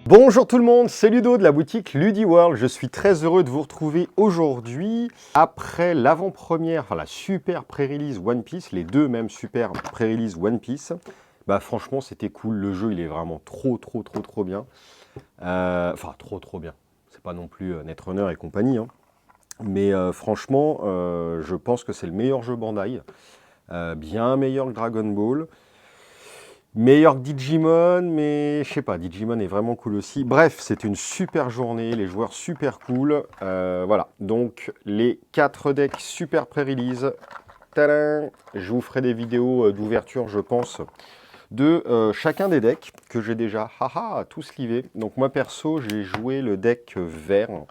Bonjour tout le monde, c'est Ludo de la boutique Ludiworld. Je suis très heureux de vous retrouver aujourd'hui après l'avant-première, enfin la super pré-release One Piece, les deux mêmes super pré-release One Piece. Bah franchement c'était cool, le jeu il est vraiment trop bien. Enfin trop bien, c'est pas non plus Netrunner et compagnie, hein. Mais franchement je pense que c'est le meilleur jeu Bandai, bien meilleur que Dragon Ball. Meilleur que Digimon, mais je sais pas, Digimon est vraiment cool aussi. Bref, c'était une super journée, les joueurs super cool. Voilà, donc les 4 decks super pré-release. Tadam! Je vous ferai des vidéos d'ouverture, je pense, de chacun des decks que j'ai déjà tous livés. Donc moi perso, j'ai joué le deck vert,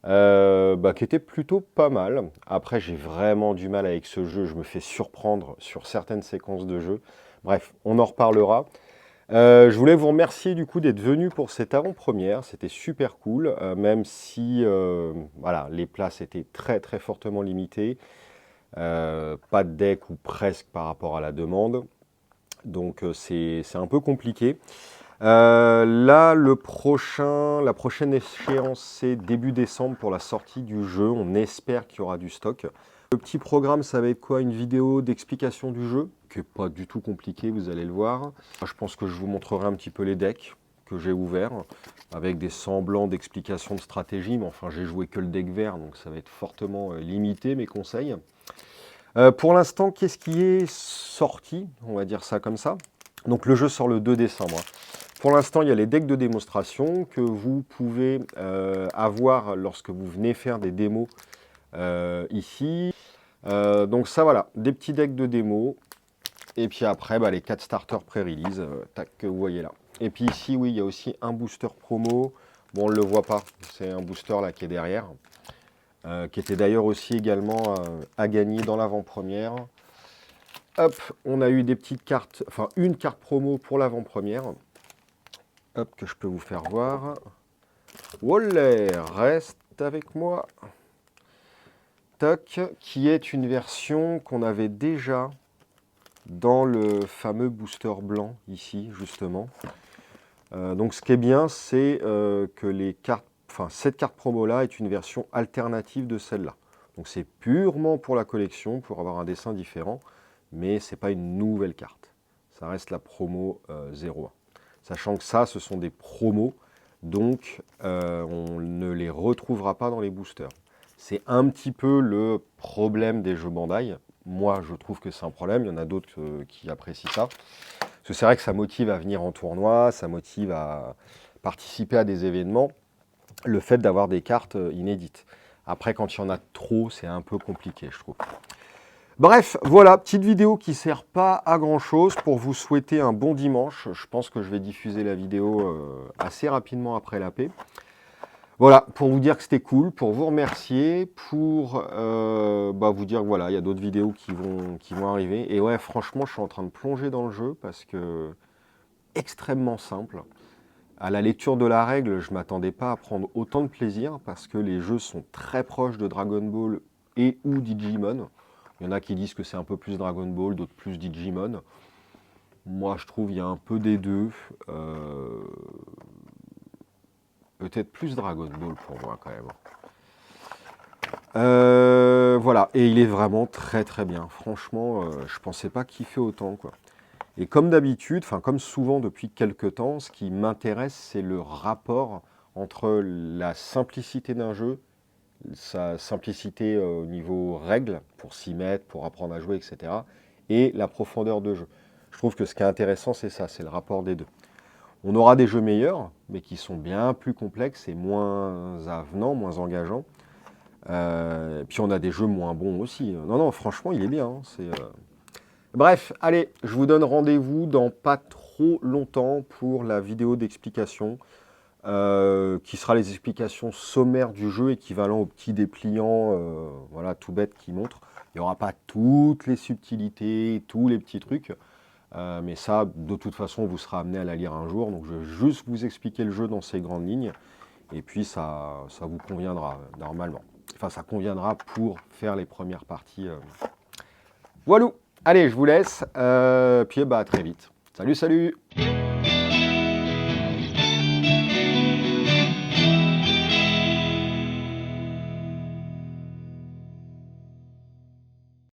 qui était plutôt pas mal. Après, j'ai vraiment du mal avec ce jeu, je me fais surprendre sur certaines séquences de jeu. Bref, on en reparlera. Je voulais vous remercier du coup d'être venu pour cette avant-première, c'était super cool, même si voilà, les places étaient très fortement limitées, pas de deck ou presque par rapport à la demande, donc c'est un peu compliqué. Là, la prochaine échéance, c'est début décembre pour la sortie du jeu, on espère qu'il y aura du stock. Le petit programme, ça va être quoi? Une vidéo d'explication du jeu, qui n'est pas du tout compliqué, vous allez le voir. Je pense que je vous montrerai un petit peu les decks que j'ai ouverts, avec des semblants d'explications de stratégie, mais enfin j'ai joué que le deck vert, donc ça va être fortement limité mes conseils. Pour l'instant, qu'est-ce qui est sorti? On va dire ça comme ça. Donc le jeu sort le 2 décembre. Pour l'instant, il y a les decks de démonstration que vous pouvez avoir lorsque vous venez faire des démos ici. Donc ça voilà, des petits decks de démo. Et puis après, les 4 starters pré-release, que vous voyez là. Et puis ici, oui, il y a aussi un booster promo. Bon, on ne le voit pas, c'est un booster là qui est derrière. Qui était d'ailleurs aussi également à gagner dans l'avant-première. Hop, on a eu des petites cartes, enfin une carte promo pour l'avant-première. Hop, que je peux vous faire voir. Waller, reste avec moi. Toc, qui est une version qu'on avait déjà dans le fameux booster blanc ici, justement. Donc ce qui est bien, c'est que cette carte promo-là est une version alternative de celle-là. Donc c'est purement pour la collection, pour avoir un dessin différent, mais ce n'est pas une nouvelle carte. Ça reste la promo 01. Sachant que ça, ce sont des promos, donc on ne les retrouvera pas dans les boosters. C'est un petit peu le problème des jeux Bandai. Moi, je trouve que c'est un problème. Il y en a d'autres qui apprécient ça. Parce que c'est vrai que ça motive à venir en tournoi, ça motive à participer à des événements, le fait d'avoir des cartes inédites. Après, quand il y en a trop, c'est un peu compliqué, je trouve. Bref, voilà, petite vidéo qui ne sert pas à grand chose pour vous souhaiter un bon dimanche. Je pense que je vais diffuser la vidéo assez rapidement après la paix. Voilà, pour vous dire que c'était cool, pour vous remercier, pour vous dire que voilà, il y a d'autres vidéos qui vont arriver. Et ouais, franchement, je suis en train de plonger dans le jeu parce que extrêmement simple. À la lecture de la règle, je ne m'attendais pas à prendre autant de plaisir parce que les jeux sont très proches de Dragon Ball et ou Digimon. Il y en a qui disent que c'est un peu plus Dragon Ball, d'autres plus Digimon. Moi, je trouve qu'il y a un peu des deux. Peut-être plus Dragon Ball pour moi quand même. Voilà, et il est vraiment très bien. Franchement, je pensais pas kiffer autant, quoi. Et comme d'habitude, enfin comme souvent depuis quelques temps, ce qui m'intéresse, c'est le rapport entre la simplicité d'un jeu, sa simplicité au niveau règles, pour s'y mettre, pour apprendre à jouer, etc., et la profondeur de jeu. Je trouve que ce qui est intéressant, c'est ça, c'est le rapport des deux. On aura des jeux meilleurs, mais qui sont bien plus complexes et moins avenants, moins engageants. Puis on a des jeux moins bons aussi. Non, franchement, il est bien. Hein, Bref, allez, je vous donne rendez-vous dans pas trop longtemps pour la vidéo d'explication, qui sera les explications sommaires du jeu, équivalent au petit dépliant, voilà, tout bête qui montre. Il n'y aura pas toutes les subtilités, tous les petits trucs. Mais ça, de toute façon, vous serez amené à la lire un jour. Donc, je vais juste vous expliquer le jeu dans ses grandes lignes. Et puis, ça vous conviendra, normalement. Enfin, ça conviendra pour faire les premières parties. Voilà. Allez, je vous laisse. Puis, à très vite. Salut